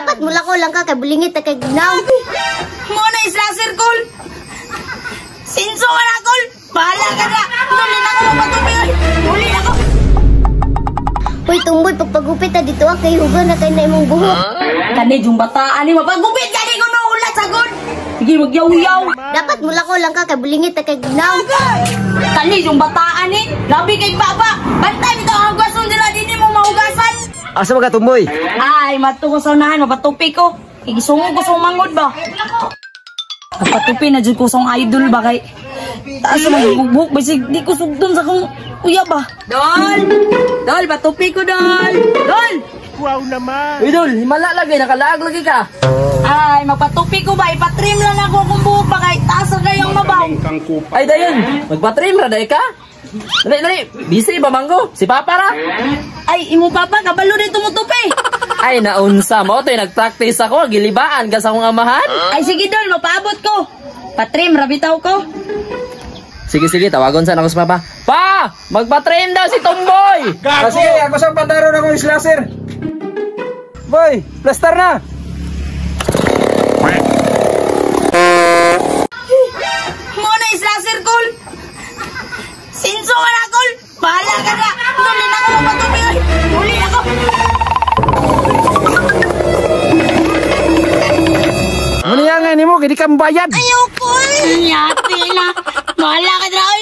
Dapat mula ko lang ka kay bulingit na kay ginaw. Mo na slaser kol. Sinso man ako. Bahala ka na. Dali na ako magpatuloy. Dali na ako. Hoy tumboy pagpagupit ta dito kay hugo na kay na imong buhok. Kani yung bataan ni mapagupit kani ko no ulat sagod. Sige magyaw-yaw. Dapat mula ko lang ka kay bulingit na kay ginaw. Kani yung bataan ni. Labi kay baba. Bantay bitaw ang hugason dira dinhi mo mahugasan. Asa mga tumboy? Ay matuko sa unahan mapatupi ko. Igisungog ko sa mangod ba. Mapatupi na dyan ko sa idol ba kay taas sa mga bugbuk basig di ko sugdon sa kong kuya ba. Dol! Dol, patupi ko Dol! Dol! Wow naman! Uy, Dol, himala lagi, nakalaag lagi ka. Ay, magpatupi ko ba? Ipatrim lang ako kung buhok ba kay taas na kayong mabaw. Ay, dayon, magpatrim ra, day ka? Dali, busy ba manggo? Si Papa ra? Ay, imo papa, kabalo din tumutupi. Ay, naunsa mo, to'y nag-practice ako, gilibaan ka sa akong amahan. Ay, sige Dol, mapaabot ko. Patrim, rabitaw ko. Sige, tawagon sa ako sa Papa. Pa! Magpatrim daw si Tomboy! Kasi ako sa pandaro na kong slaser. Boy, plaster na! Mo na slaser kol. Sinso man ako. Bahala ka na. Dali na ako magpatuloy. Dali na ako. Ano yan nga ni mo? Hindi ka mabayad. Ayaw ko. Yati na. Bahala ka na.